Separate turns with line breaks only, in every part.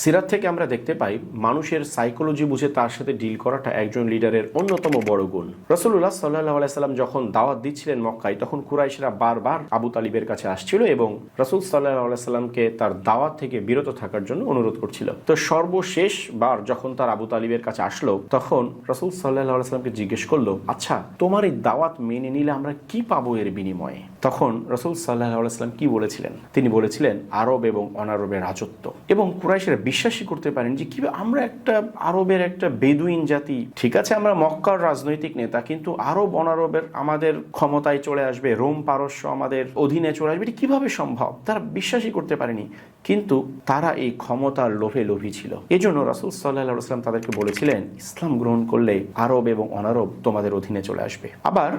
সিরাত থেকে আমরা দেখতে পাই মানুষের সাইকোলজি বুঝে তার সাথে ডিল করাটা একজন লিডারের অন্যতম বড় গুণ। রাসূলুল্লাহ সাল্লাল্লাহু আলাইহি সাল্লাম যখন দাওয়াত দিচ্ছিলেন মক্কায়, তখন কুরাইশরা বারবার আবু তালিবের কাছে আসছিল এবং রাসূল সাল্লাল্লাহু আলাইহি সাল্লামকে তার দাওয়াত থেকে বিরত থাকার জন্য অনুরোধ করছিল। তো সর্বশেষ বার যখন তার আবু তালিবের কাছে আসলো, তখন রাসূল সাল্লাল্লাহু আলাইহি সাল্লামকে জিজ্ঞেস করলো, আচ্ছা তোমার এই দাওয়াত মেনে নিলে আমরা কি পাবো এর বিনিময়ে? তখন রাসূল সাল্লাল্লাহু আলাইহি সাল্লাম কি বলেছিলেন? তিনি বলেছিলেন আরব এবং অনারবের রাজত্ব। এবং কুরাইশরা বিশ্বাসই করতে পারেন যে কিভাবে আমরা একটা আরবের একটা বেদুইন জাতি, ঠিক আছে আমরা মক্কার রাজনৈতিক নেতা, কিন্তু আরব অনারবের আমাদের ক্ষমতায় চলে আসবে, রোম পারস্য আমাদের অধীনে চলে আসবে, এটা কিভাবে সম্ভব? তারা বিশ্বাসই করতে পারেনি। কিন্তু তারা এই ক্ষমতার লোভে লোভী ছিল। এজন্য রাসূল সাল্লাল্লাহু আলাইহি সাল্লাম তাদেরকে বলেছিলেন ইসলাম গ্রহণ করলে আরব এবং অনারব তোমাদের অধীনে চলে আসবে। আবার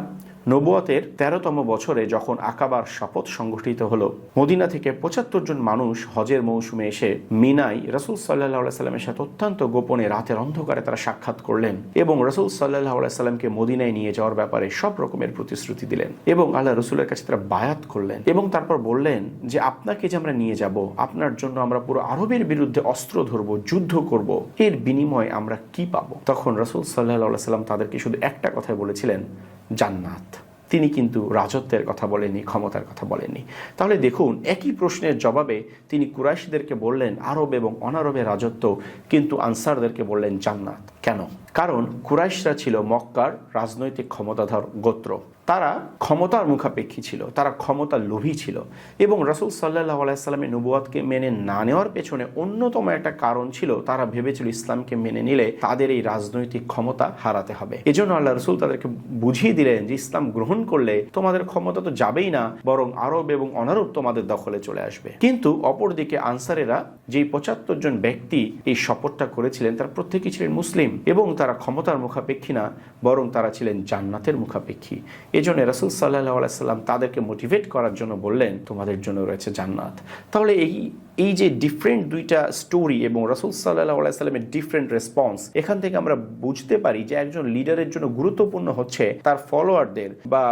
নবুয়তের 13তম বছরে যখন আকাবার শপথ সংগঠিত হলো, মদিনা থেকে 75 জন মানুষ হজের মৌসুমে এসে মিনায় রাসূল সাল্লাল্লাহু আলাইহি সাল্লামের সাথে অত্যন্ত গোপনে রাতের অন্ধকারে তারা সাক্ষাৎ করলেন এবং রাসূল সাল্লাল্লাহু আলাইহি সাল্লামকে মদিনায় নিয়ে যাওয়ার ব্যাপারে সব রকমের প্রতিশ্রুতি দিলেন এবং আল্লাহ রাসূলের কাছে তারা বায়াত করলেন এবং তারপর বললেন যে আপনাকে যে আমরা নিয়ে যাব, আপনার জন্য আমরা পুরো আরবের বিরুদ্ধে অস্ত্র ধরবো, যুদ্ধ করব, এর বিনিময়ে আমরা কি পাবো? তখন রাসূল সাল্লাল্লাহু আলাইহি সাল্লাম তাদেরকে শুধু একটা কথাই বলেছিলেন, জান্নাত। তিনি কিন্তু রাজত্বের কথা বলেননি, ক্ষমতার কথা বলেননি। তাহলে দেখুন, একই প্রশ্নের জবাবে তিনি কুরাইশদেরকে বললেন আরব এবং অনারবের রাজত্ব, কিন্তু আনসারদেরকে বললেন জান্নাত। কেন? কারণ কুরাইশরা ছিল মক্কার রাজনৈতিক ক্ষমতাধর গোত্র। তারা ক্ষমতার মুখাপেক্ষী ছিল, তারা ক্ষমতার লোভী ছিল এবং রাসূল সাল্লাল্লাহু আলাইহি সাল্লামের নবুয়তকে মেনে না নেওয়ার পেছনে অন্যতম একটা কারণ ছিল, তারা ভেবেছিল ইসলামকে মেনে নিলে তাদের এই রাজনৈতিক ক্ষমতা হারাতে হবে। এজন্য আল্লাহ রাসূল তাদেরকে বুঝিয়ে দিলেন যে ইসলাম গ্রহণ করলে তোমাদের ক্ষমতা তো যাবেই না, বরং আরব এবং অনারব তোমাদের দখলে চলে আসবে। কিন্তু অপরদিকে আনসারেরা, যেই 75 জন ব্যক্তি এই শপথটা করেছিলেন, তারা প্রত্যেকেই ছিলেন মুসলিম এবং তারা ক্ষমতার মুখাপেক্ষী না, বরং তারা ছিলেন জান্নাতের মুখাপেক্ষী। এজন্য রাসূল সাল্লাল্লাহু আলাইহি সাল্লাম তাদেরকে মোটিভেট করার জন্য বললেন তোমাদের জন্য রয়েছে জান্নাত। তাহলে এই যে ডিফারেন্ট দুইটা স্টোরি এবং রাসূল সাল্লাল্লাহু আলাইহি সাল্লামের ডিফারেন্ট রেসপন্স, এখান থেকে আমরা বুঝতে পারি যে একজন লিডারের জন্য গুরুত্বপূর্ণ হচ্ছে তার ফলোয়ারদের বা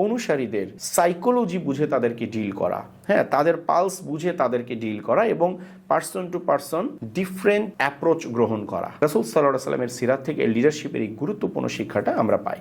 অনুসারীদের সাইকোলজি বুঝে তাদেরকে ডিল করা, হ্যাঁ, তাদের পালস বুঝে তাদেরকে ডিল করা এবং person to person different approach গ্রহণ করা। রাসূল সাল্লাল্লাহু আলাইহি সাল্লামের সিরাত থেকে লিডারশিপের এই গুরুত্বপূর্ণ শিক্ষাটা আমরা পাই।